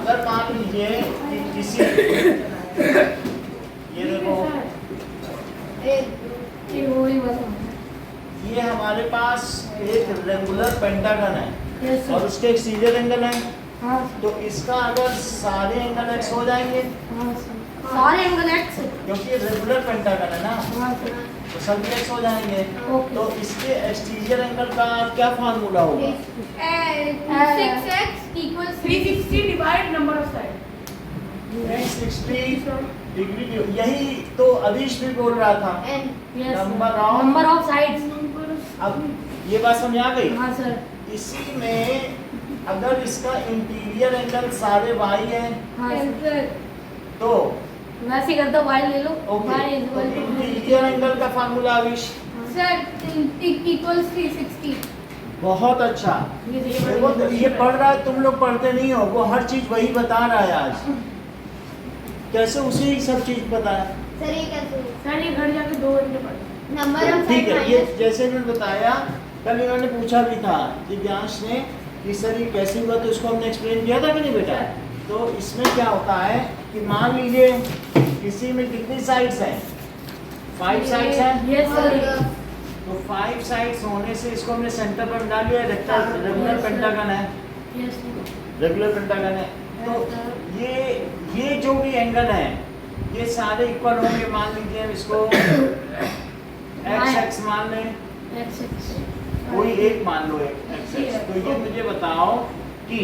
अगर मान लीजिए कि किसी ये देखो ये हमारे पास एक रेगुलर पेंटागन है और उसके एक्सटीरियर एंगल है, तो इसका अगर सारे एंगल एक्स हो जाएंगे सारे एंगल एक्स क्योंकि ये रेगुलर पेंटागन है ना, तो सभी एक्स हो जाएंगे। तो इसके एक्सटीरियर एंगल का क्या फार्मूला होगा? 6x equals 360 divide number of side 360 degree. यही तो अधीश भी बोल रहा था, नंबर ऑफ साइड्स। अब ये बात समझ आ गई? हाँ सर। इसी में अगर इसका इंटीरियर एंगल सारे वाई है हाँ सर। तो वैसे कर दो, y ले लो। Okay, y is equal to interior angle का फार्मूला अविश सर equals 360। बहुत अच्छा। देखो ये पढ़ रहा है, तुम लोग पढ़ते नहीं हो, वो हर चीज वही बता रहा है आज। कैसे उसे ही सब चीज पता है? सर ये कैसे? सर ये घर जाके 2 घंटे पढ़। नंबर ऑफ ठीक साइड है, ये जैसे मैंने बताया कल इन्होंने पूछा भी था दिव्यांश ने कि सर ये कैसे हुआ, तो उसको हमने एक्सप्लेन किया था कि नहीं बेटा? तो इसमें क्या होता है कि मान लीजिए किसी में कितनी साइड्स हैं? 5 साइड्स हैं। Yes sir. तो 5 साइड्स होने से इसको हमने सेंटर पर डाल लिया। रेगुलर पेंटागन है, यस सर। रेगुलर पेंटागन है। तो ये जो भी एंगल है ये सारे इक्वल होंगे। मान लीजिए हम इसको x मान लें, x कोई एक मान लो x। तो ये मुझे बताओ कि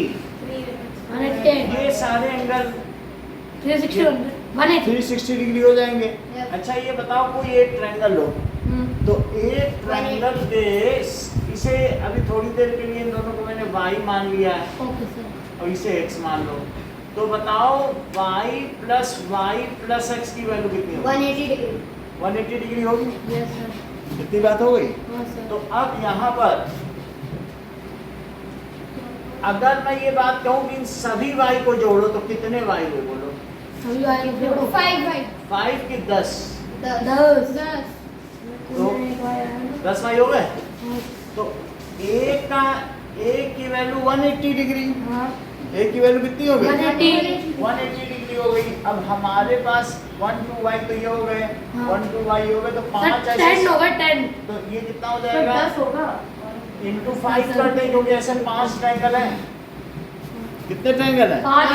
ये सारे एंगल 360 डिग्री हो जाएंगे। अच्छा ये बताओ कोई एक ट्रायंगल लो, तो एक ट्रायंगल के इसे अभी थोड़ी देर के लिए इन दोनों को मैंने y मान लिया है ओके सर। और इसे x मान लो। तो बताओ y प्लस x की वैल्यू कितनी होगी? 180 डिग्री। 180 डिग्री होगी। Yes sir. इतनी बात हो गई। हाँ सर। तो अब यहाँ पर अगर मैं ये बात कहूँ कि इन सभी y को जोड़ो तो कितने y हुए बोलो? सभी वाले जोड़ो 5 की 10 10 तो 10 y हो गए। तो एक की वैल्यू 180 डिग्री, हाँ एक की वैल्यू कितनी हो गई? 180 डिग्री हो गई। अब हमारे पास 1 2 y तो ये हो गए, हाँ। 1 2 y हो गए, तो 5 सर 10 होगा 10। तो ये कितना हो जाएगा? 10 होगा इंटू 5 कर दें क्योंकि ऐसे 5 ट्रायंगल है। कितने ट्रायंगल है? 5।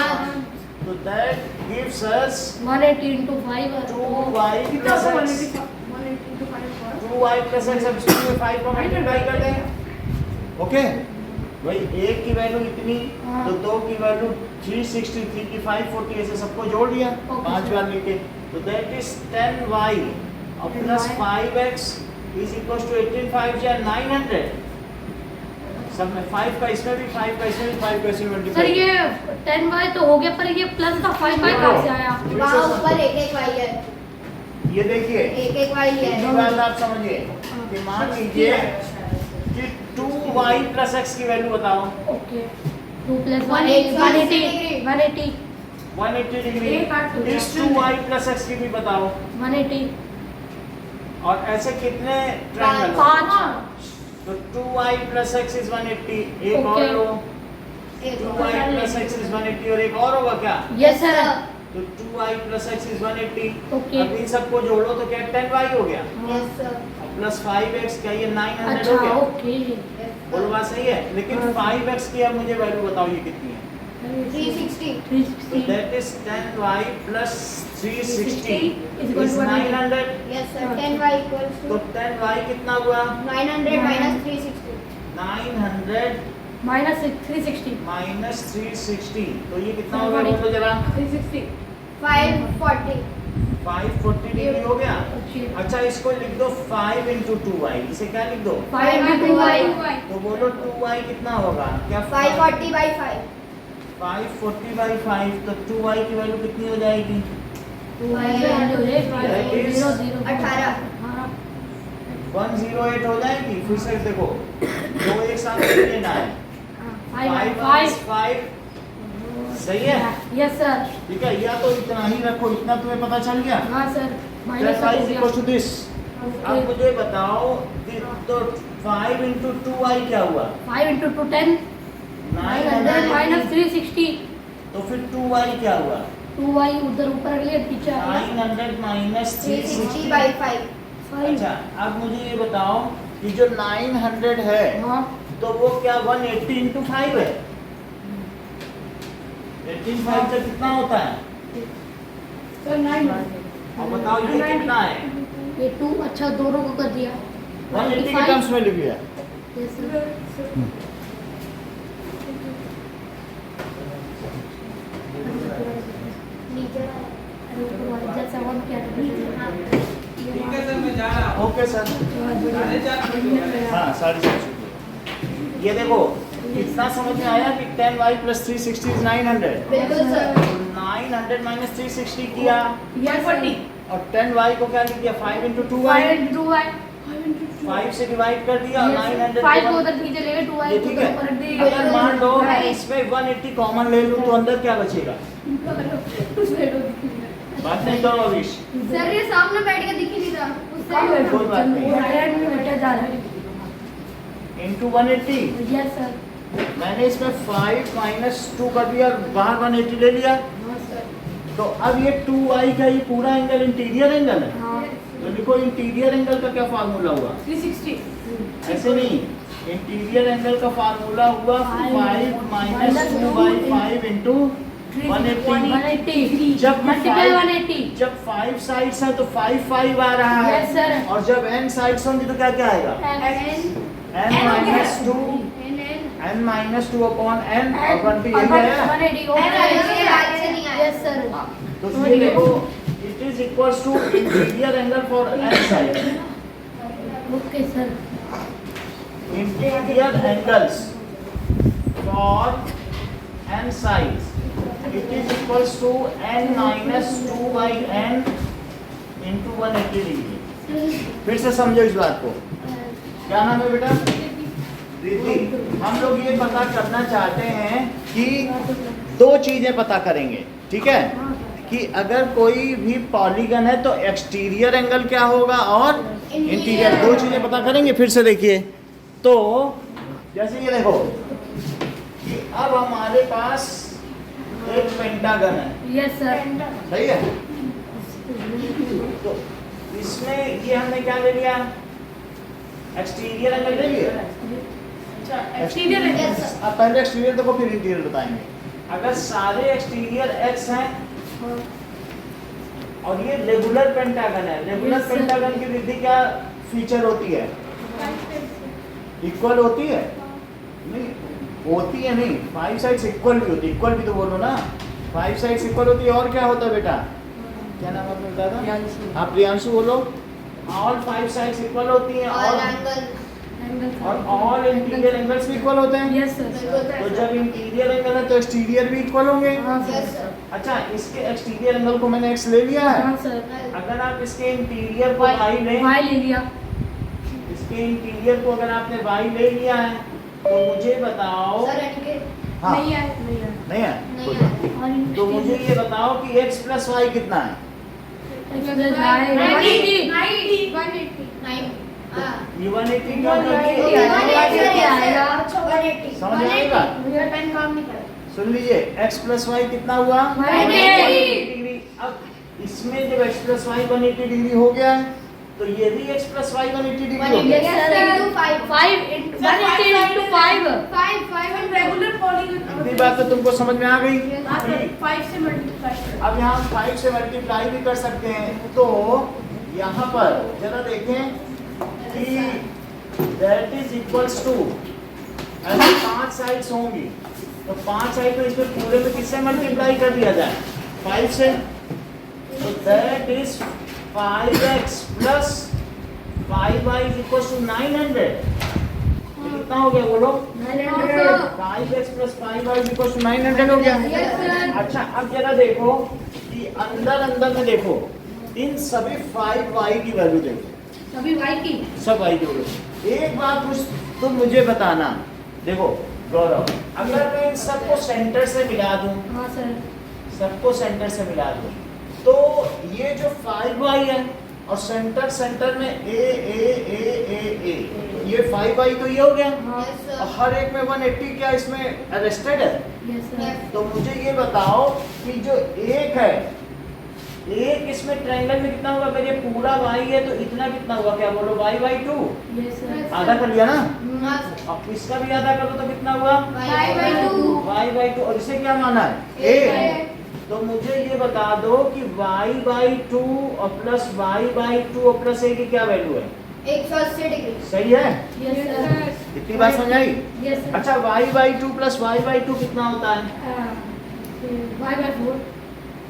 तो that gives us 180 into 5 2y plus x। 2y plus x, अब इसमें 5 को मल्टीप्लाई कर दें। ओके, भाई एक की वैल्यू इतनी, हाँ। तो 2 की वैल्यू 360, 3 की 540, ऐसे सबको जोड़ दिया ओके, 5 बार लेके। तो दैट इज 10y और plus 5x is equal to 18 5 या 900। सब में 5 का इसमें भी 5 का इसमें भी 5 का इसमें सर मल्टीप्लाई। ये 10y तो हो गया, पर ये प्लस का 5y कहाँ से आया? वहाँ ऊपर एक y है, ये देखिए एक y ये है। बात आप समझिए कि मान लीजिए कि 2y plus x की वैल्यू बताओ। Okay 2 plus 180 180 180 degree. एक आठ तो इस 2y plus x की भी बताओ। 180 और ऐसे कितने ट्रायंगल? 5 तो 2y plus x is 180। एक और ओके। लो, एक 2y plus x is 180 और एक और होगा क्या? Yes sir. तो 2y plus x is 180। Okay. अब इन सबको जोड़ो तो क्या 10y हो गया यस सर। और प्लस 5x क्या ये 900 हो अच्छा गया? ओके। बोलो बात सही है। लेकिन हाँ। 5x की अब मुझे वैल्यू बताओ ये कितनी है? 360। 360 That is 10y plus 360 is equal is to 900। Yes sir. 10y equals तो to 10y कितना हुआ? 900 minus 360। 900 minus 360 minus 360 तो ये कितना हो गया बोलो जरा? 360 540। 540 डिग्री हो गया। ओके। अच्छा इसको लिख दो 5 into 2y। इसे क्या लिख दो? 5 into 2y तो बोलो 2y कितना होगा? क्या 540 by 5। 540 by 5 तो 2y की वैल्यू कितनी हो जाएगी? 18। 108 हो जाएगी। फिर से देखो दो एक साथ लेना है। 5 सही है? Yes sir. ठीक है, या तो इतना ही रखो, इतना तुम्हें पता चल गया। हाँ sir. That minus y is equal to this। अब मुझे बताओ कि तो 5 into 2y क्या हुआ? 5 into 2 10 900 minus 360 तो फिर 2y क्या हुआ? 2y उधर ऊपर अगले पीछे आएगा 900 माइनस 360 360। by 5. 5 अच्छा, अब मुझे ये बताओ कि जो 900 है हाँ तो वो क्या 180 इंटू 5 है? 18 से कितना होता है? सर 9 और बताओ ये कितना है? ये 2 अच्छा दोनों को कर दिया 180 के टर्म्स में लिख लिया। Yes, sir. नीचे अरे ऊपर वाले जैसा वन क्या ठीक है सर, मैं जा रहा हूँ। Okay sir. 4:30 हाँ 4:30। ये देखो कितना समझ में आया कि 10y plus 360 is 900। बिल्कुल सर. 900 minus 360 किया Yes, sir. और 10y को क्या लिख दिया? 5 into 2y। 2y 5 से डिवाइड कर दिया और 900 5 को को उधर नीचे लेके 2y ये को ठीक उधर है। ऊपर रख देंगे अगर मान लो इसमें 180 कॉमन ले लूं तो अंदर क्या बचेगा? बात नहीं करो अविश। सर ये सामने बैठ के दिख ही नहीं रहा. उससे कोई बात नहीं। जा रहा है इंटू 180 यस सर मैंने इसमें 5 माइनस 2 कर दिया और बाहर 180 ले लिया। हाँ सर तो अब ये 2y का ये पूरा एंगल इंटीरियर एंगल है। हाँ तो देखो इंटीरियर एंगल का क्या फार्मूला हुआ? 360 ऐसे नहीं, इंटीरियर एंगल का फार्मूला हुआ 5 माइनस 2/5 इंटू 180। जब मल्टीप्लाई 180 जब 5 साइड्स है तो 5 आ रहा है। यस सर और जब n साइड्स होंगी तो क्या क्या आएगा? n minus 2 n minus 2 upon n और 20 यही आया। 180 यस सर तो ये देखो it is equals to interior angle for n side. Okay sir interior angles for n sides it is equals to n minus 2 by n into 180 degree. फिर से समझो इस बात को। क्या नाम है बेटा? प्रीति। हम लोग ये पता करना चाहते हैं कि दो चीजें पता करेंगे, ठीक है? कि अगर कोई भी पॉलीगन है तो एक्सटीरियर एंगल क्या होगा और इंटीरियर, दो चीजें पता करेंगे। फिर से देखिए तो जैसे ये देखो कि अब हमारे पास एक पेंटागन है, यस सर सही है? तो इसमें ये हमने क्या ले लिया? एक्सटीरियर एंगल ले लिया। Exterior Yes, sir. अब पहले एक्सटीरियर देखो फिर इंटीरियर बताएंगे। अगर सारे एक्सटीरियर x हैं और ये रेगुलर पेंटागन है, रेगुलर Yes, sir. पेंटागन की वृद्धि क्या फीचर होती है? इक्वल होती है? नहीं होती है, नहीं 5 साइड्स इक्वल भी होती है। इक्वल भी तो बोलो ना, 5 साइड्स इक्वल होती है। और क्या होता है बेटा? क्या नाम आपने बताया था? आप प्रियांशु बोलो। ऑल 5 साइड्स इक्वल होती हैं और और एंगल ऑल इंटीरियर एंगल्स भी इक्वल होते हैं। यस सर तो जब इंटीरियर एंगल है तो एक्सटीरियर भी इक्वल होंगे। हाँ यस सर सर. अच्छा, इसके एक्सटीरियर एंगल को मैंने x ले लिया है। हाँ सर अगर आप इसके इंटीरियर को y लें, वाई ले लिया इसके इंटीरियर को अगर आपने y ले लिया है तो मुझे बताओ। सर इनके हाँ, नहीं है नहीं है? नहीं कोई है. बात नहीं। और तो मुझे ये बताओ कि x प्लस y कितना है? 9. ये 180 क्यों तो क्योंकि आएगा समझ में आएगा? सुन लीजिए x प्लस y कितना हुआ? 180 डिग्री। अब इसमें जब x प्लस y 180 डिग्री हो गया है तो ये भी x प्लस y 180 डिग्री हो गया। Yes, sir. 180 into 5 इतनी बात तो तुमको समझ में आ गई? अब यहाँ 5 से मल्टीप्लाई भी कर सकते हैं। तो यहाँ पर जरा देखें कि दैट इज इक्वल्स टू, ऐसे 5 साइड्स होंगी तो 5 साइड को इसमें पूरे में किससे मल्टीप्लाई कर दिया जाए? 5 से। तो that is 5x plus 5y is equals to 900। कितना हो गया बोलो? 5x plus 5y is equals to 900 हो गया। Yes, sir. अच्छा, अब जरा देखो कि अंदर अंदर में देखो इन सभी 5y की वैल्यू देखो, सभी वाई की सब y की वैल्यू। एक बात तुम मुझे बताना, देखो गौरव, अगर मैं इन सबको सेंटर से मिला दूं, हाँ सर सबको सेंटर से मिला दूं तो ये जो 5y है और सेंटर में a ये 5y तो ये हो गया, हाँ Yes, और sir. हर एक में 180 क्या इसमें अरेस्टेड है। यस सर तो मुझे ये बताओ कि जो एक है, एक इसमें ट्रायंगल में कितना होगा? अगर ये पूरा y है तो इतना कितना हुआ? क्या बोलो? y/2 यस सर आधा कर लिया ना, हाँ, sir. अब इसका भी आधा करो तो कितना हुआ? y/2. y/2, और इसे क्या माना है? a। तो मुझे ये बता दो कि y/2 और प्लस y/2 और प्लस a की क्या वैल्यू है? 180 डिग्री. सही है? यस सर इतनी बात समझ आई? यस सर अच्छा, y/2 प्लस y/2 कितना होता है? y/4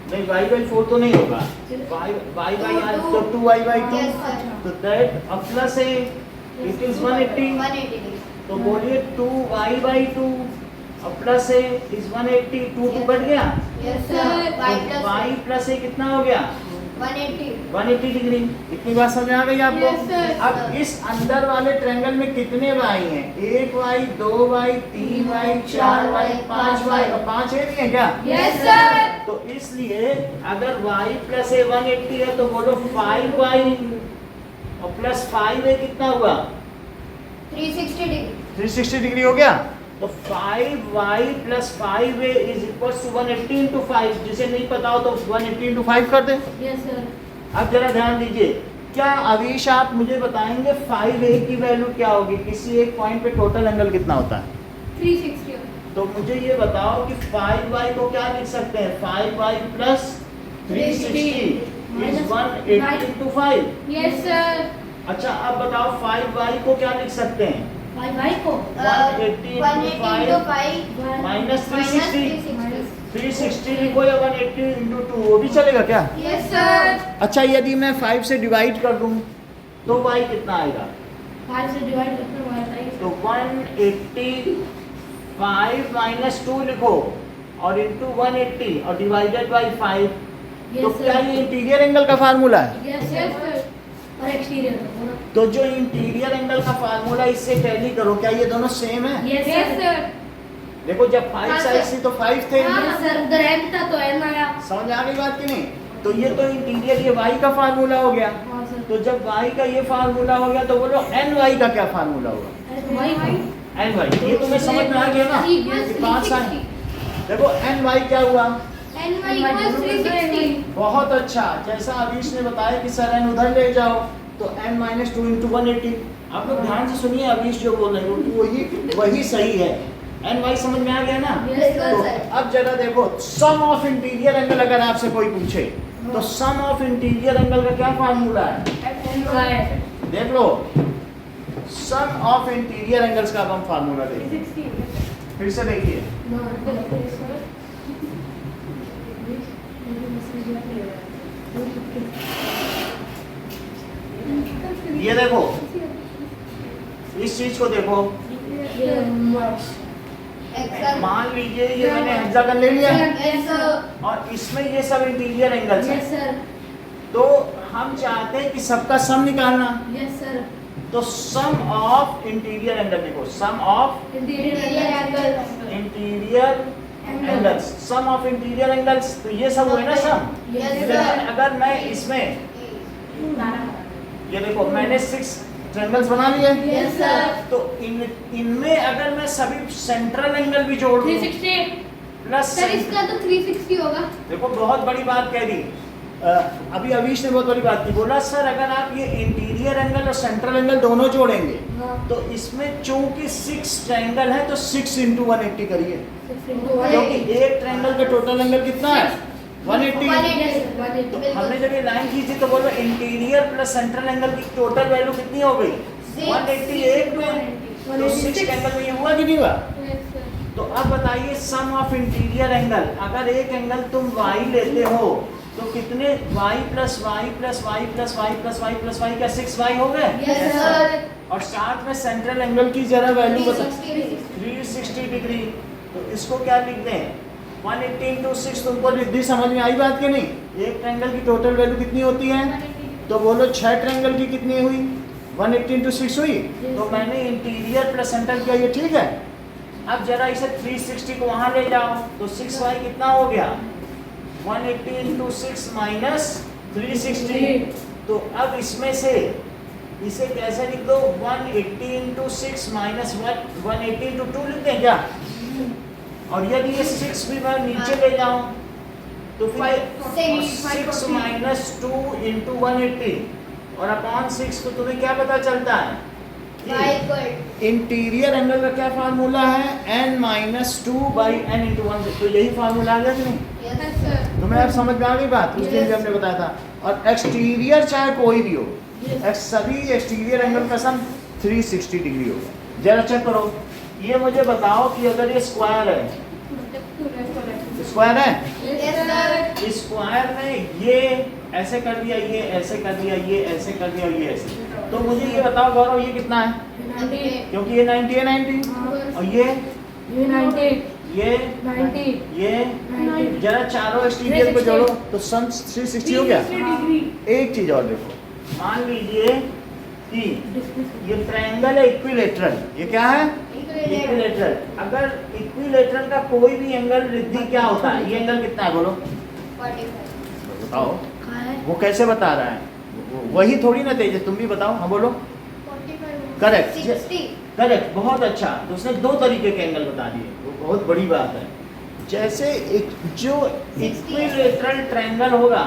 नहीं, y/4 तो नहीं होगा, y/r तो 2y/2, Yes, sir. तो दैट अब plus a it is 180। 180 degree. तो बोलिए 2y/2 और प्लस a इज 180, 2 कट गया, Yes, sir. y plus y plus a कितना हो गया? 180. 180 डिग्री। इतनी बात समझ आ गई आपको? Yes, sir. अब इस अंदर वाले ट्रायंगल में कितने y हैं? 1y, 2y, 3y, 4y, 5y, और 5 a भी है क्या? Yes, sir. तो इसलिए अगर y प्लस a 180 है तो बोलो 5y और प्लस 5a कितना हुआ? 360 डिग्री. 360 डिग्री हो गया। तो 5y plus 5a is equal to 180 into 5। जिसे नहीं पता हो तो 180 इंटू 5 कर दे। यस सर अब जरा ध्यान दीजिए, क्या अवीश आप मुझे बताएंगे 5a की वैल्यू क्या होगी? किसी एक पॉइंट पे टोटल एंगल कितना होता है? 360. तो मुझे ये बताओ कि 5y को क्या लिख सकते हैं? 5y plus 360 is 180 into 5। Yes, sir. अच्छा, अब बताओ 5y को क्या लिख सकते हैं? y को 180 180 into 5 माइनस minus 360। 360. 360 लिखो या 180 इंटू 2, वो भी चलेगा क्या? Yes, sir. अच्छा, यदि मैं 5 से डिवाइड कर दूं तो y कितना आएगा? 5 से डिवाइड करते हैं y तो 185 माइनस 2 लिखो और इंटू 180 और डिवाइडेड बाई 5। तो यस क्या सर ये इंटीरियर एंगल का फार्मूला है? यस सर और एक्सटीरियर होना तो जो इंटीरियर एंगल का फार्मूला इससे टैली करो, क्या ये दोनों सेम है? यस सर देखो, जब 5 हाँ, साइड सर। थी तो 5 थे। यस सर उधर m था तो n आया समझ आ गई बात की नहीं? तो ये तो इंटीरियर, ये y का फार्मूला हो गया। हां सर तो जब y का ये फार्मूला हो गया तो बोलो ny का क्या फार्मूला होगा? ny। ये तुम्हें समझ में आ गया ना? Equals ये बात सारी। 360. देखो ny क्या हुआ? ny equals 360. बहुत अच्छा। जैसा अवीश ने बताया कि सर n उधर ले जाओ तो n माइनस 2 इंटू 180। आप लोग ध्यान से सुनिए, अवीश जो बोल रहे हैं क्योंकि वही सही है। ny समझ में आ गया ना? यस तो सर अब जरा देखो, सम ऑफ इंटीरियर एंगल अगर आपसे कोई पूछे तो सम ऑफ इंटीरियर एंगल का क्या फार्मूला है? देख लो, सम ऑफ इंटीरियर एंगल्स का अब हम फार्मूला देखिए। फिर से देखिए, ये देखो, इस चीज को देखो। Excel. मान लीजिए ये मैंने हेक्सागन ले लिया Yes, sir. और इसमें ये सब इंटीरियर एंगल्स हैं। यस सर तो हम चाहते हैं कि सबका सम निकालना। यस सर तो सम ऑफ इंटीरियर एंगल देखो, sum of interior angle interior angles, sum of interior angles. तो ये सब हुए ना सम। Yes, लेकिन sir. अगर मैं इसमें, ये देखो मैंने 6 ट्रायंगल्स बना लिए। यस सर तो इनमें अगर मैं सभी सेंट्रल एंगल भी जोड़ दूं 360 प्लस, सर इसका तो 360 होगा. देखो बहुत बड़ी बात कह दी। अभी अवीश ने बहुत बड़ी बात की, बोला सर अगर आप ये इंटीरियर एंगल और सेंट्रल एंगल दोनों जोड़ेंगे हां तो इसमें चूंकि 6 ट्रायंगल है तो 6 इंटू 180 करिए, 6 into 1 क्योंकि एक ट्रायंगल का टोटल एंगल कितना है? 180। 180. तो हमने जब ये लाइन खींची तो बोलो इंटीरियर प्लस सेंट्रल एंगल की टोटल वैल्यू कितनी हो गई? 180 एक में। तो 6 एंगल में ये हुआ कि नहीं हुआ? Yes, sir. तो अब बताइए सम ऑफ इंटीरियर एंगल, अगर एक एंगल तुम y लेते हो तो कितने y plus y plus y plus y plus y plus y क्या 6y हो गए? Yes, sir. और साथ में सेंट्रल एंगल की जरा वैल्यू बता, 360. 360 डिग्री। तो इसको क्या लिख दें? 180 इंटू 6। तुमको रिद्धि समझ में आई बात कि नहीं? एक ट्रायंगल की टोटल वैल्यू कितनी होती है? तो बोलो 6 ट्रायंगल की कितनी हुई? 180 इंटू 6 हुई। तो मैंने इंटीरियर प्लस सेंट्रल किया, ये ठीक है। अब जरा इसे 360 को वहां ले जाओ तो 6y कितना हो गया? 180 इंटू 6 माइनस 360। तो अब इसमें से इसे कैसे लिख दो 180 इंटू 6 माइनस 180 इंटू 2 लिख दें क्या? और यदि ये 6 भी मैं नीचे ले जाऊं तो 6 माइनस 2 इंटू 180 और अपॉन 6 तो तुम्हें क्या पता चलता है? Y equal इंटीरियर एंगल का क्या फार्मूला है? n minus 2 by n into 1। तो यही फार्मूला आ गया कि नहीं? yes sir तुम्हें अब समझ में आ गई बात? उस दिन भी हमने बताया था। और एक्सटीरियर चाहे कोई भी हो, सभी एक्सटीरियर एंगल का सम 360 डिग्री होगा। जरा चेक करो, ये मुझे बताओ कि अगर ये स्क्वायर है, स्क्वायर है, yes sir स्क्वायर में ये ऐसे कर दिया, ये ऐसे कर दिया, ये ऐसे कर दिया, ये ऐसे, तो मुझे ये बताओ गौरव ये कितना है? 90 क्योंकि ये 90 है 90 और ये 90 ये 90 ये 90 जरा चारों एक्सटीरियर को जोड़ो तो सम 360 हो गया। एक चीज और देखो, मान लीजिए कि ये ट्रायंगल है इक्विलेटरल, ये क्या है? इक्विलेटरल। अगर इक्विलेटरल का कोई भी एंगल रिद्धि क्या होता है? ये एंगल कितना है बोलो? 45 बताओ वो कैसे बता रहा है? वही थोड़ी ना तेज, तुम भी बताओ। हाँ बोलो। 45 करेक्ट 60 करेक्ट, बहुत अच्छा। तो उसने दो तरीके के एंगल बता दिए, वो बहुत बड़ी बात है। जैसे एक जो इक्विलेटरल ट्रायंगल होगा,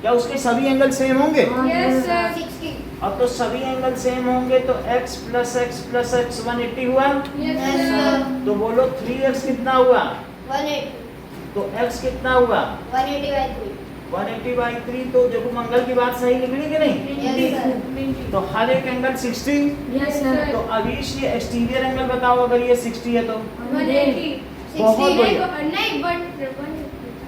क्या उसके सभी एंगल सेम होंगे? yes sir 60 अब तो सभी एंगल सेम होंगे तो x प्लस एक्स 180 हुआ। yes sir तो बोलो 3x कितना हुआ? 180 तो x कितना हुआ? 180 by 3 180 बाई 3। तो देखो मंगल की बात सही निकली कि नहीं? yes sir तो हर एक एंगल 60। यस सर तो अभीश ये एक्सटीरियर एंगल बताओ, अगर ये 60 है तो 180 बहुत बढ़िया। नहीं but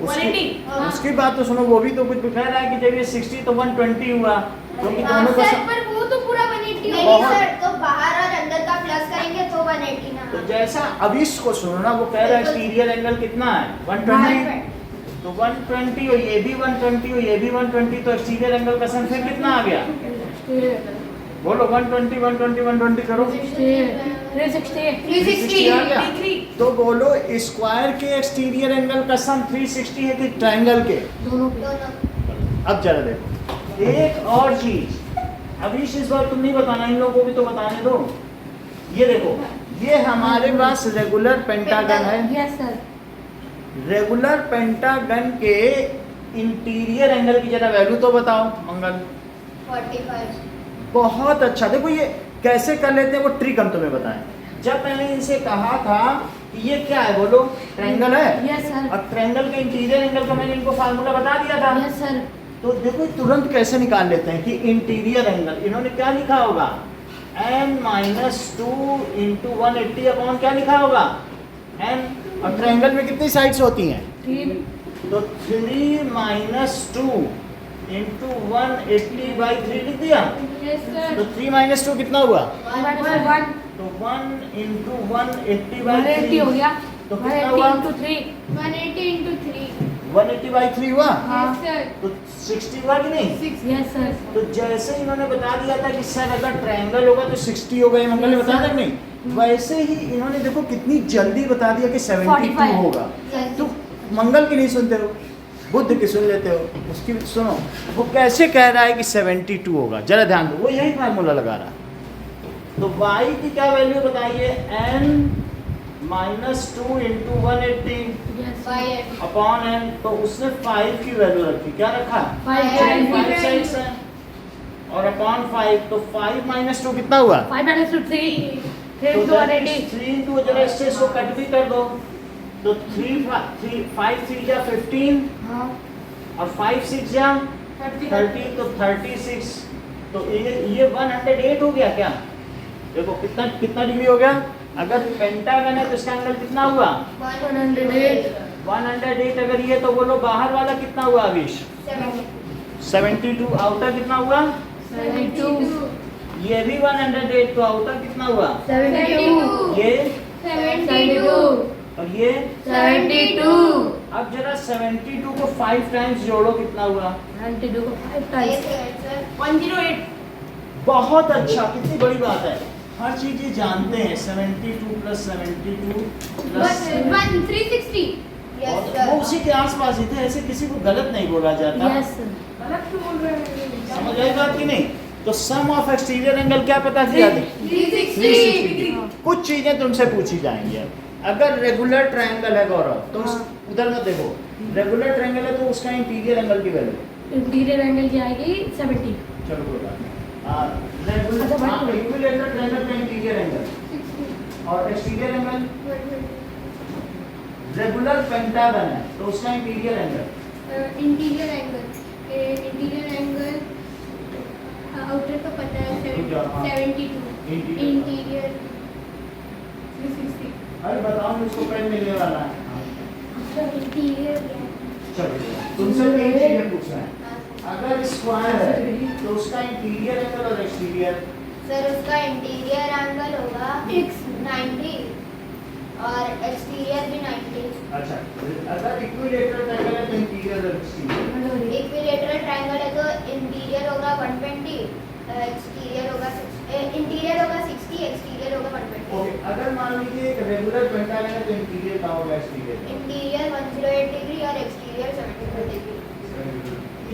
उसकी उसकी बात तो सुनो, वो भी तो कुछ कह रहा है कि जब ये 60 तो 120 हुआ, क्योंकि दोनों को सर पर वो तो पूरा 180 नहीं बहुत- सर, तो बाहर और अंदर का प्लस करेंगे तो 180 ना। तो जैसा अभीश को सुनो ना, वो कह रहा है एक्सटीरियर एंगल कितना है? 120। तो 120 और ये भी 120 और ये भी 120, तो एक्सटीरियर एंगल का सम फिर कितना आ गया? बोलो 120 120 120 करो। 360 आ गया। तो बोलो स्क्वायर के एक्सटीरियर एंगल का सम 360 है कि ट्रायंगल के? दोनों पे दोनों अब जरा देखो एक और चीज, अभी इस बार तुम नहीं बताना, इन लोगों को भी तो बताने दो। ये देखो, ये हमारे पास रेगुलर पेंटागन है। यस सर रेगुलर पेंटागन के इंटीरियर एंगल की जरा वैल्यू तो बताओ मंगल। 45 बहुत अच्छा। देखो ये कैसे कर लेते हैं वो ट्रिक हम तुम्हें बताएं। जब मैंने इनसे कहा था कि ये क्या है बोलो, ट्रायंगल है, यस सर और ट्रायंगल के इंटीरियर एंगल का मैंने इनको फार्मूला बता दिया था। यस सर तो देखो तुरंत कैसे निकाल लेते हैं कि इंटीरियर एंगल, इन्होंने क्या लिखा होगा? n माइनस 2 इंटू 180 अपॉन क्या लिखा होगा? n। और ट्रायंगल में कितनी साइड्स होती हैं? 3 तो 3 माइनस 2 इंटू 180 बाई 3 लिख दिया। yes sir तो 3 माइनस 2 कितना हुआ? 1 तो 1 इंटू 180 बाई 180 हो 3 गया। तो कितना 180 हुआ? into 3 180 into 3 180 बाई 3 हुआ। हाँ। yes sir तो 60 हुआ कि नहीं? यस सर तो जैसे इन्होंने बता दिया था कि सर अगर ट्रायंगल होगा तो 60 होगा, ये मंगल ने बताया था कि नहीं? वैसे ही इन्होंने देखो कितनी जल्दी बता दिया कि 72 45 होगा। yes तो मंगल की नहीं सुनते हो, बुद्ध की सुन लेते हो। उसकी सुनो, वो कैसे कह रहा है कि 72 होगा, जरा ध्यान दो। वो यही फार्मूला लगा रहा है। तो y की क्या वैल्यू बताइए? n minus 2 into 180 yes by upon n। तो उसने 5 की वैल्यू रखी, क्या रखा? 5 5 साइड्स है और अपॉन 5। तो 5 माइनस 2 कितना हुआ? 5 minus 2 3 तो 180 3 इंटू जरा इससे इसको कट भी कर दो। तो 5 3 जा 15 हाँ और 5 6 जा 30, तो 36। तो ये 108 हो गया क्या? देखो कितना कितना डिग्री हो गया? अगर पेंटागन है तो इसका एंगल कितना हुआ? 108 108। अगर ये तो बोलो बाहर वाला कितना हुआ अभीश? 72। आउटर कितना हुआ? 72 ये भी 108। तो आउटर कितना हुआ? 72 ये 72 और ये 72 अब जरा 72 को 5 टाइम्स जोड़ो, कितना हुआ? 92 को 5 yes times sir 108 बहुत अच्छा, कितनी बड़ी बात है। हर चीज ये जानते हैं। 72 प्लस 72 प्लस 360 yes वो sir उसी के आसपास ही थे, ऐसे किसी को गलत नहीं बोला जाता। यस समझ आई बात कि नहीं? तो सम ऑफ एक्सटीरियर एंगल क्या पता किया थी? 360। कुछ चीजें तुमसे पूछी जाएंगी अब। अगर रेगुलर ट्रायंगल है गौरव तो उधर मत देखो, रेगुलर ट्रायंगल है तो उसका इंटीरियर एंगल की वैल्यू इंटीरियर एंगल की आएगी 70। चलो कोई बात नहीं। रेगुलर इक्विलेटरल ट्रायंगल का इंटीरियर एंगल और एक्सटीरियर एंगल, रेगुलर पेंटागन है तो उसका interior angle interior angle outer तो पता है 72, इंटीरियर 360। अरे बताओ मुझको पेन मिलने वाला है। इंटीरियर चलो तुमसे तीन चीजें पूछना है। अगर स्क्वायर है तो उसका इंटीरियर एंगल और एक्सटीरियर। सर उसका इंटीरियर एंगल होगा 90 और एक्सटीरियर भी 90। अच्छा, अगर इक्विलेटरल ट्रायंगल है तो इंटीरियर और एक्सटीरियर। इक्विलेटरल ट्रायंगल है तो इंटीरियर होगा 120, एक्सटीरियर होगा इंटीरियर होगा 60, एक्सटीरियर होगा 120। ओके, अगर मान लीजिए एक रेगुलर पेंटागन है तो इंटीरियर क्या होगा, एक्सटीरियर? इंटीरियर 108 डिग्री और एक्सटीरियर 74 डिग्री।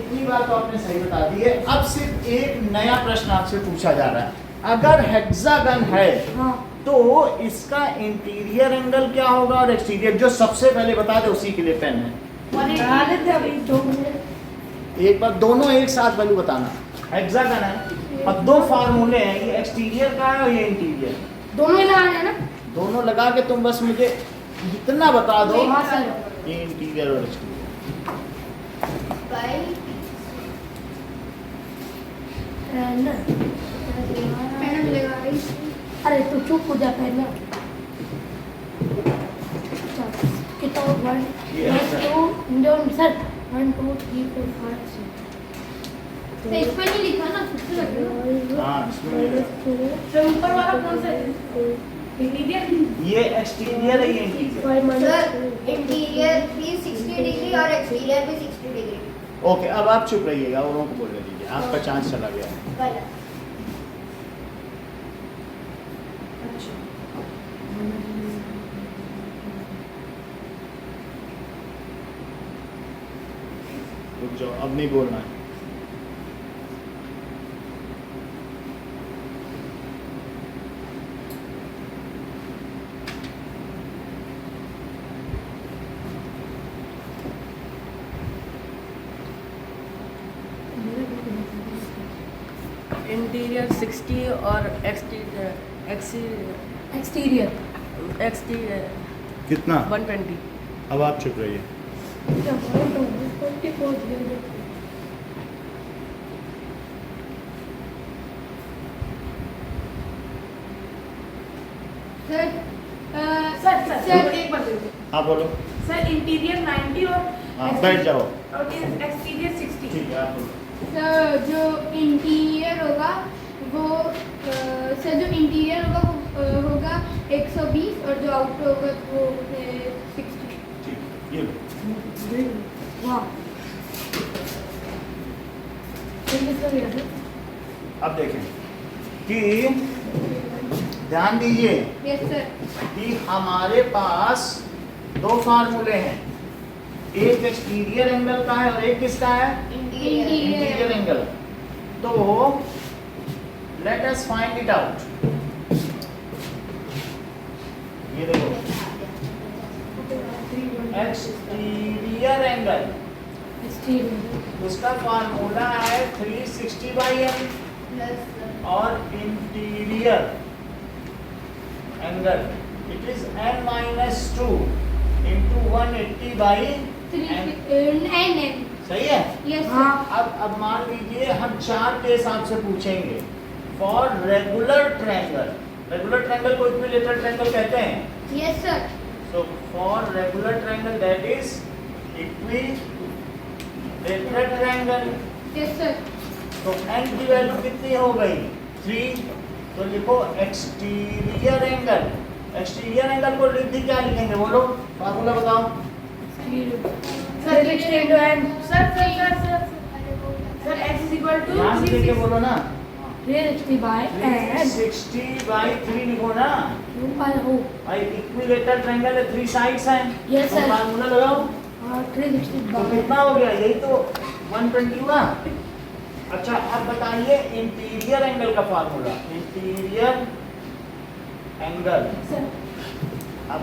इतनी बात तो आपने सही बता दी है। अब सिर्फ एक नया प्रश्न आपसे पूछा जा रहा है। अगर हेक्सागन है हाँ तो इसका इंटीरियर एंगल क्या होगा और एक्सटीरियर, जो सबसे पहले बता दे उसी के लिए पेन है। बता देते अभी 2 मिनट। एक बार दोनों एक साथ वैल्यू बताना। हेक्सागन है और दो फार्मूले हैं, ये एक्सटीरियर का है और ये इंटीरियर। दोनों ही लगाने हैं ना? दोनों लगा के तुम बस मुझे इतना बता दो, हाँ सर। ये इंटीरियर और एक्सटीरियर। बाई ना पेन मिलेगा भाई। अरे तू चुप हो जा पहले। कितना 1 2 सर 1 2 3 4 5 6। तो इस पर नहीं लिखा ना, खुद से लग हाँ, इसमें तो ऊपर वाला कौन सा है? इंटीरियर। ये एक्सटीरियर है, ये इंटीरियर। सर इंटीरियर भी 60 डिग्री और एक्सटीरियर भी 60 डिग्री। ओके, अब आप चुप रहिएगा, औरों को बोलने दीजिए, आपका चांस चला गया। गलत। रुक जाओ, अब नहीं बोलना है। इंटीरियर 60 और एक्सटीरियर एक्सटीरियर कितना? 120। अब आप चुप रहिए। सर एक बार देखो हाँ बोलो। सर इंटीरियर 90 और हाँ बैठ जाओ। एक्सटीरियर 60। ठीक है, आप बोलो। सर जो इंटीरियर होगा वो सर जो इंटीरियर होगा वो होगा 120 और जो आउटर होगा वो 60। ठीक, ये लो। वाह अब देखें कि ध्यान दीजिए यस सर। कि हमारे पास दो फार्मूले हैं, एक एक्सटीरियर एंगल का है और एक किसका है? Interior angle. तो let us find it out. ये देखो, एक्सटीरियर एंगल उसका फार्मूला है 360/n और interior angle it is n-2 into 180/n। सही है? यस हाँ। अब मान लीजिए हम चार के हिसाब से पूछेंगे for regular triangle. Regular triangle को इक्विलेटरल ट्रायंगल कहते हैं। Yes sir. So for regular triangle that is equilateral triangle। Yes sir. तो n की वैल्यू कितनी हो गई? 3। तो लिखो एक्सटीरियर एंगल। एक्सटीरियर एंगल को लिखते क्या लिखेंगे बोलो, फार्मूला बताओ। Sir x into n sir x is equal to ध्यान से देके बोलो ना। 360/n 360/3 लिखो ना भाई, इक्विलेटरल ट्रायंगल है, 3 साइड्स हैं। Yes, तो sir। फार्मूला लगाओ। 360 तो कितना हो गया? यही तो 120 हुआ। अच्छा अब बताइए इंटीरियर एंगल का फार्मूला। इंटीरियर एंगल सर अब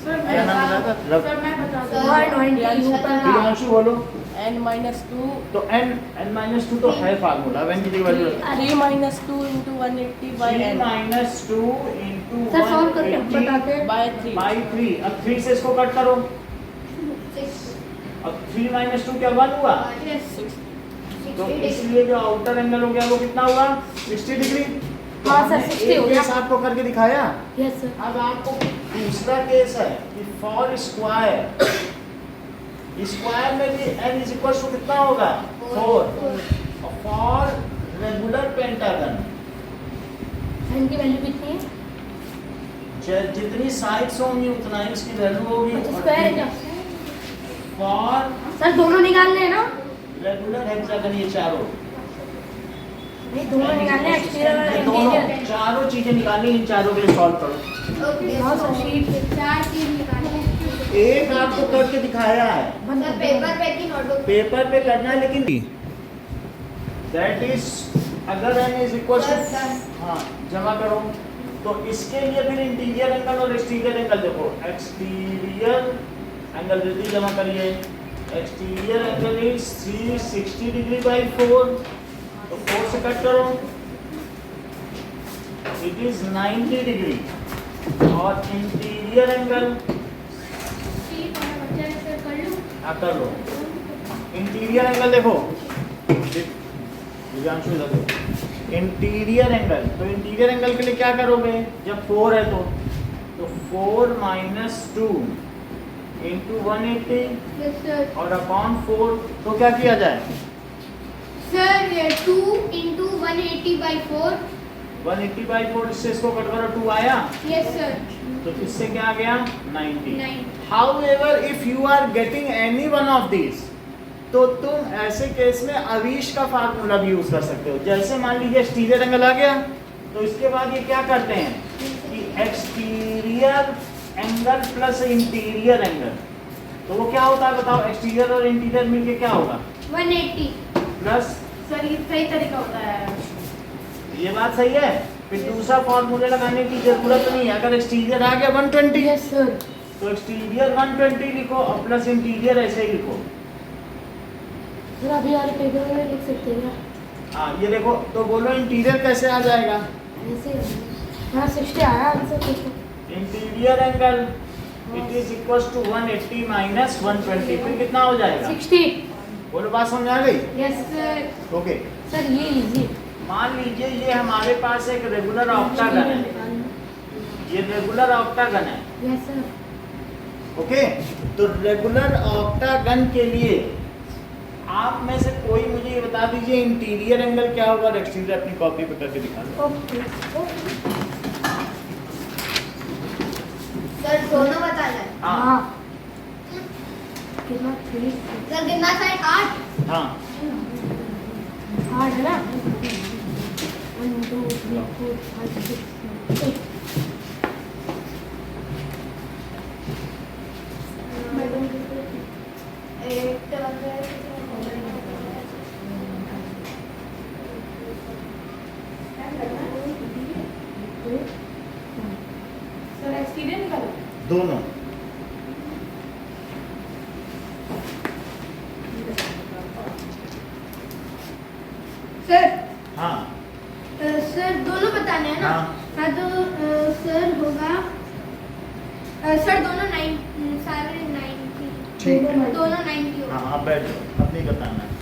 सर क्या नाम बताया था? सर मैं बताता हूँ 120 ऊपर का प्रियांशु बोलो। n-2 तो n-2 तो है फार्मूला व्हेन की value 3-2 into 180 by 3 n minus 2 into sir solve करके हम बताते हैं by 3. बाई 3। अब 3 से इसको कट करो। अब 3 माइनस 2 क्या 1 हुआ। तो इसलिए जो आउटर एंगल हो गया वो कितना हुआ 60 डिग्री। तो हाँ सर, हमने 60 एक हो गया। केस आपको करके दिखाया। यस सर अब आपको दूसरा केस है कि फॉर स्क्वायर, स्क्वायर में भी n इज इक्वल टू कितना होगा 4। और फॉर रेगुलर पेंटागन n की वैल्यू कितनी है जितनी साइड्स होंगी उतना ही इसकी वैल्यू होगी। तो स्क्वायर है क्या फॉर सर दोनों निकालने हैं ना रेगुलर हेक्सागन ये चारों नहीं दोनों निकालने हैं एक्सटीरियर और ये दोनों इंटीरियर चारों चीजें निकालनी, इन चारों के लिए सॉल्व करो। हाँ सर शीट 4 चीज निकालने हैं। एक आपको करके दिखाया है, सर पेपर पे की नोटबुक पेपर पे करना है, लेकिन दैट इज अगर n इज इक्वल टू हाँ जमा करो तो इसके लिए फिर इंटीरियर एंगल और एक्सटीरियर एंगल देखो। एक्सटीरियर एंगल जल्दी जमा करिए। Exterior angle is 360 degree by 4, तो 4 से कट करो इट इज 90 डिग्री। और इंटीरियर एंगल ठीक है बच्चा सर कर लूं। कर लो। इंटीरियर एंगल देखो दिव्यांशु इधर देखो। इंटीरियर एंगल, तो इंटीरियर एंगल के लिए क्या करोगे जब 4 है तो 4 माइनस 2 इंटू 180 यस सर। और अपॉन 4, तो क्या किया जाए सर 2 into 180 by 4। 180 बाई 4 इससे इसको कट करो 2 आया, यस सर। तो इससे क्या आ गया 90। 9। However, if you are getting any one of these, तो तुम ऐसे केस में अवीश का फार्मूला भी यूज कर सकते हो। जैसे मान लीजिए एक्सटीरियर एंगल आ गया, तो इसके बाद ये क्या करते हैं कि exterior angle plus interior angle, तो वो क्या होता है बताओ। एक्सटीरियर और इंटीरियर मिलके क्या होगा 180। प्लस। सर ये सही तरीका होता है। ये बात सही है। फिर दूसरा फॉर्मूला लगाने की जरूरत नहीं है। अगर एक्सटीरियर आ गया 120, यस सर तो एक्सटीरियर 120 लिखो और प्लस इंटीरियर ऐसे ही लिखो। सर अभी वाले पेपर में लिख सकते हैं क्या हाँ ये देखो, तो बोलो इंटीरियर कैसे आ जाएगा। ऐसे हाँ 60 आया आंसर देखो interior angle it is equal to 180 minus 120, फिर कितना हो जाएगा 60 बोलो बात समझ आ गई। Yes sir. ओके सर ये लीजिए मान लीजिए ये हमारे पास एक रेगुलर ऑक्टागन है, ये रेगुलर ऑक्टागन है। यस सर ओके, तो रेगुलर ऑक्टागन के लिए आप में से कोई मुझे ये बता दीजिए इंटीरियर एंगल क्या होगा और एक्सटीरियर अपनी कॉपी पे करके दिखा दो। ओके सर दोनों बताना है। हाँ हाँ कितना 3 सर कितना साइड 8। हाँ 8 है ना 1 2 3 4 5 6 7 सर एक्सटीरियर निकालो। दोनों। सर हाँ सर दोनों बताने हैं ना। हाँ। हाँ तो सर होगा सर दोनों 9 सारे 90। ठीक है। दोनों 90 होगा। हाँ आप बैठ जाओ, अब नहीं बताना है।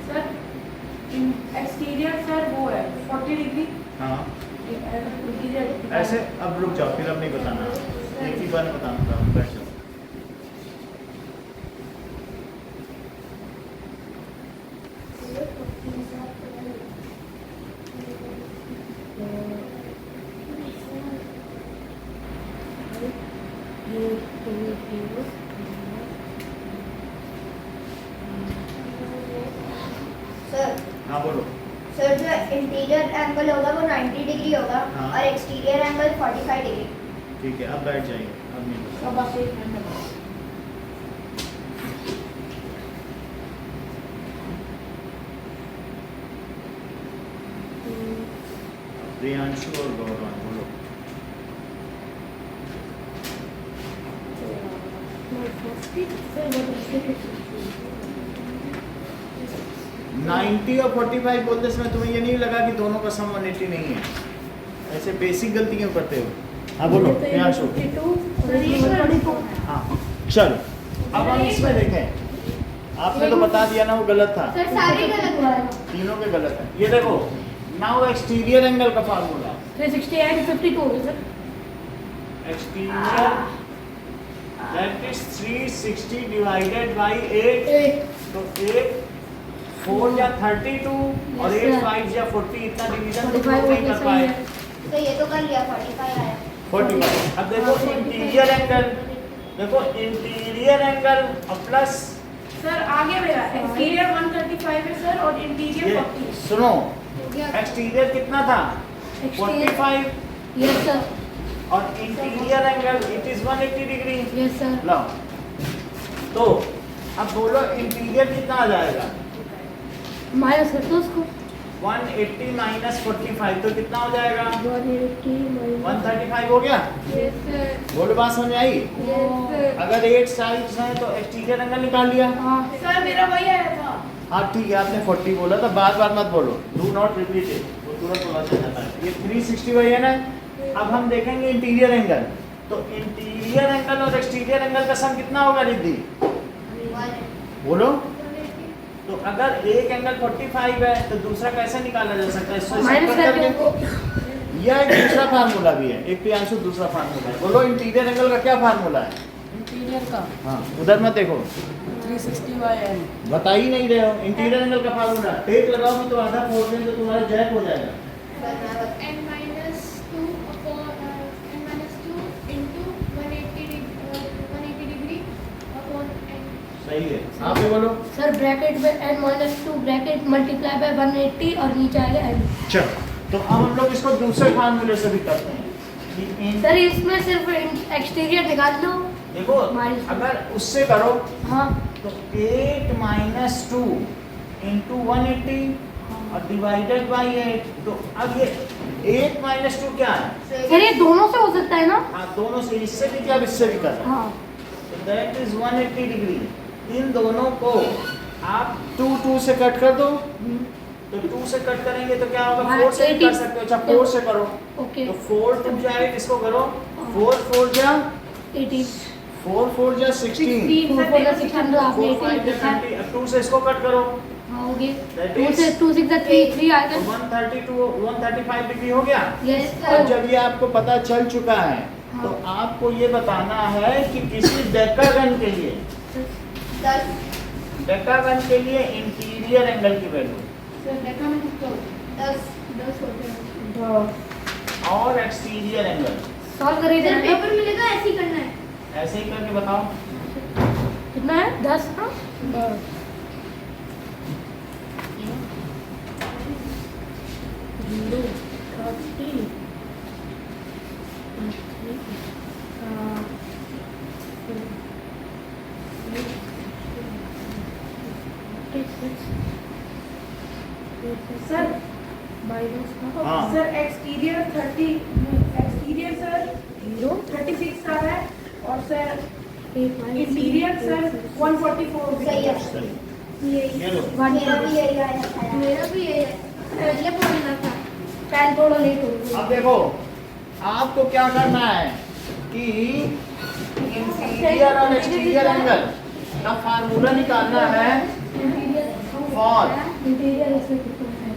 सर एक्सटीरियर सर वो है 40 डिग्री। हाँ इंटीरियर ऐसे अब रुक जाओ, फिर अब नहीं बताना, एक ही बार बताना था। बैठ जाओ। सर हाँ बोलो। सर जो इंटीरियर एंगल होगा वो 90 डिग्री होगा हाँ। और एक्सटीरियर एंगल 45 डिग्री। ठीक है, अब बैठ जाइए, अब नहीं बता। अब बस एक मिनट। प्रियांशु और गौरव बोलो। सर वो 90 और 45 बोलते समय तुम्हें ये नहीं लगा कि दोनों का सम 180 नहीं है? ऐसे बेसिक गलती क्यों करते हो? हाँ बोलो प्रियांशु। हाँ चलो, अब हम इसमें देखें। आपने तो बता दिया ना वो गलत था, सर सारे गलत हुआ है। तीनों के गलत है। ये देखो, नाउ एक्सटीरियर एंगल का फार्मूला। 368 52 हो गया sir. Exterior that is 360 divided by 8, तो 8 4 या 32 और 8 5 या 40, इतना डिवीजन तो 45 नहीं कर पाए। तो ये तो कर लिया 45 आया। 45। अब देखो इंटीरियर एंगल, देखो इंटीरियर एंगल और प्लस सर आगे मेरा एक्सटीरियर 135 है सर और इंटीरियर ये 40। सुनो, हो गया। एक्सटीरियर कितना था? 45 यस सर। और interior angle it is 180 degree. Yes sir. लो, तो अब बोलो इंटीरियर कितना आ जाएगा? माइनस कर दो उसको। 180 माइनस 45 तो कितना हो जाएगा? 180 माइनस 135 हो गया। Yes sir. बोलो बात समझ आई? Yes sir. अगर 8 साइड्स हैं तो एक्सटीरियर एंगल निकाल लिया। हाँ सर मेरा वही आया था। हाँ ठीक है, आपने 40 बोला था, बार बार मत बोलो, डू नॉट रिपीट इट, वो तुरंत बोला जाता है। ये 360 वही है ना। अब हम देखेंगे इंटीरियर एंगल, तो इंटीरियर एंगल और एक्सटीरियर एंगल का सम कितना होगा रिद्धि? बोलो। तो अगर एक एंगल 45 है तो दूसरा कैसे निकाला जा सकता है? इसको माइनस separate करके करके। उसको यह एक दूसरा फार्मूला भी है, एक प्रियांशु दूसरा फार्मूला है। बोलो इंटीरियर एंगल का क्या फार्मूला है? इंटीरियर का हाँ उधर मत देखो, 360 बाय n। बता ही नहीं रहे हो। इंटीरियर एंगल का फार्मूला टेक लगाओगे तो आधा पोर्शन तो तुम्हारा जैक हो जाएगा। n minus 2 into 180 degree upon n। सही है, आप भी बोलो। सर ब्रैकेट में n minus 2 bracket multiply by 180 और नीचे आएगा n। चलो, तो अब हम लोग इसको दूसरे फार्मूले से भी करते हैं कि सर इसमें सिर्फ एक्सटीरियर निकाल दो। देखो, माइनस अगर उससे करो हाँ तो 8 माइनस 2 इंटू 180 और डिवाइडेड बाई 8, तो अब ये 8 माइनस 2 क्या है? सर ये दोनों से हो सकता है ना? हाँ दोनों से, इससे भी क्या इससे भी कर रहे हैं। हाँ तो दैट इज 180 डिग्री। इन दोनों को आप 2 से कट कर दो, तो 2 से कट करेंगे तो क्या होगा? 4 से भी कर सकते हो। अच्छा 4 से करो, ओके। तो 4 2 जाए, इसको करो 4 4 जा 18 4 4 जा 16 4 4 का 16 तो आपने 4 5 18 जा 20। अब 2 से इसको कट करो, हाँ हो गया। That 2 is- से 2 6 3 आएगा। 135 डिग्री हो गया। यस और सर। जब ये आपको पता चल चुका है हाँ। तो आपको ये बताना है कि किसी डेकागन के लिए, 10 डेकागन के लिए इंटीरियर एंगल की वैल्यू सर देखा मैं कितना हो 10 होते हैं। और एक्सटीरियर एंगल सॉल्व करिए सर जरा। पेपर मिलेगा ऐसे ही करना है। ऐसे ही करके बताओ। कितना है 10 हाँ 0 30 सर हाँ। सर एक्सटीरियर 30 एक्सटीरियर सर 36 का है और सर इंटीरियर सर 144 सही है। सही, यही ये लो। मेरा भी यही आया था। मेरा भी यही है, पहले पढ़ना था। पेन थोड़ा लेट हो गया। अब देखो, आपको क्या करना है कि इंटीरियर और एक्सटीरियर एंगल का फार्मूला निकालना है फॉर इंटीरियर इसमें कितना है?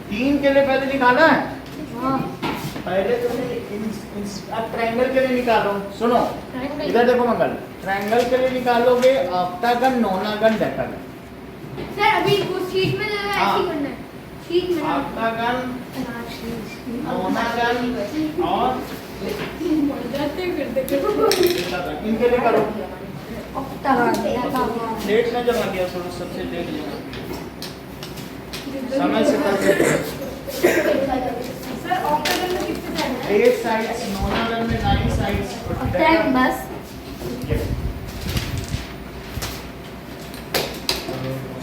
3 के लिए पहले निकालना है। हाँ पहले तुम्हें अब ट्रायंगल के लिए निकालो। सुनो इधर देखो मंगल, ट्रायंगल के लिए निकालोगे ऑक्टागन, नोनागन, डेकागन। सर अभी वो शीट में लगा ऐसे ही करना है। शीट में लगा। ऑक्टागन, नोनागन और डेकागन, इनके लिए करो। ऑक्टागन डेट में जमा किया, थोड़ा सबसे डेट जमा समय से कर सकते हैं। सर ऑक्टागन में कितने साइड है 8 साइड्स, नॉर्मल में 9 साइड्स। टाइम बस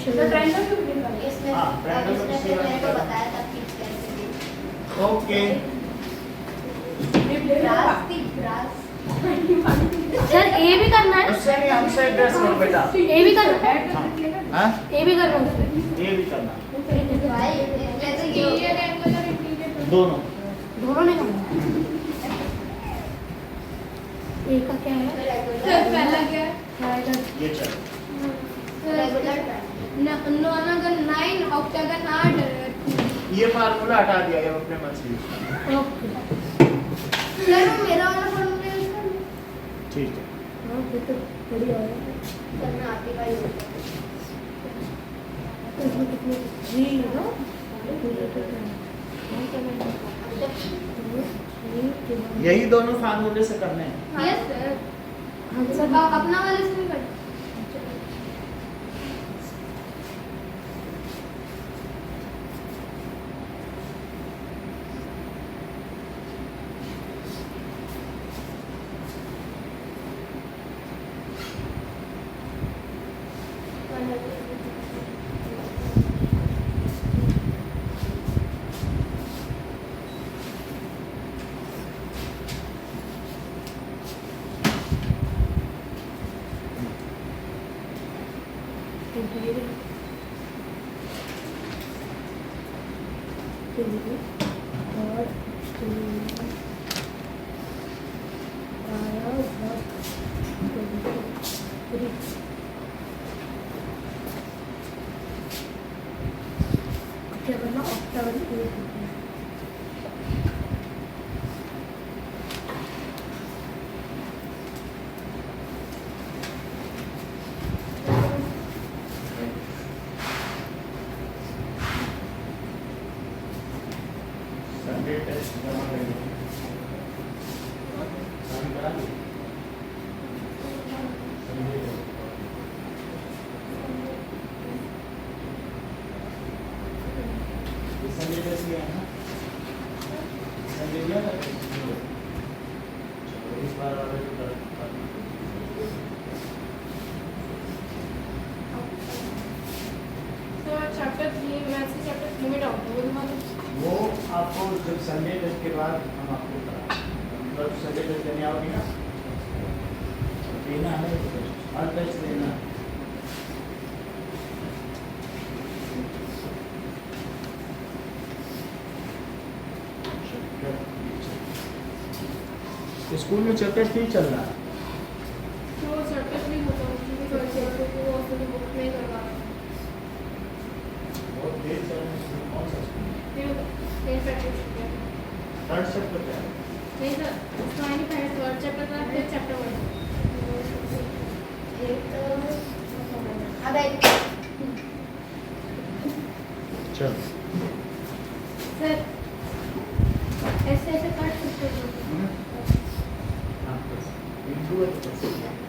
सर ट्रायंगल क्यों निकाला इसमें हाँ, triangle इसमें में फिर से मेरे को बताया था फिक्स कैसे भी ओके। ग्रास थी ग्रास सर ए भी करना है उससे नहीं, हमसे एड्रेस करो बेटा। ए भी करना है हाँ, ए भी करना है ये भी करना, भाई इसमें तो ये इंटीरियर एंगल और इंटीरियर दोनों। दोनों ने करना है ए का क्या है सर पहला क्या है ये चल। रेगुलर नॉनगन 9 ऑक्टागन 8 ये फार्मूला हटा दिया है अपने मन से use करना। ओके सर मेरा वाला फॉर्मूला यूज कर लो ठीक है। हाँ ये तो बढ़िया है करना आती का यूज इसमें कितने जी ना यही दोनों फार्मूले से करने हैं। यस सर आंसर अपना वाले से भी कर क्या करना ऑक्टागन ए संडे टेस्ट जमा करेंगे। अभी करा दी? Sunday test. ये संडे टेस्ट लिया है ना? संडे लिया था? चलो, इस बार वाले को कर- सर चैप्टर 3 मैथ्स के चैप्टर 3 में डाउट है वो मतलब वो आपको जब संडे टेस्ट के बाद हम आपको कराएंगे। मतलब संडे टेस्ट देने आओगे ना, देना है, हर टेस्ट देना है। स्कूल में चैप्टर 3 चल रहा है। तो चैप्टर 3 होता है उसमें कर चैप्टर को वो अपनी बुक में करवा बहुत तेज चल रहा है स्कूल। कौन सा स्कूल? फिर प्रैक्टिस किया थर्ड चैप्टर क्या है? नहीं सर उसका नहीं पहले थर्ड चैप्टर था फिर चैप्टर 1 अब एक चल। सर ऐसे ऐसे काट सकते हो हाँ, बस। इंटू है तो बस।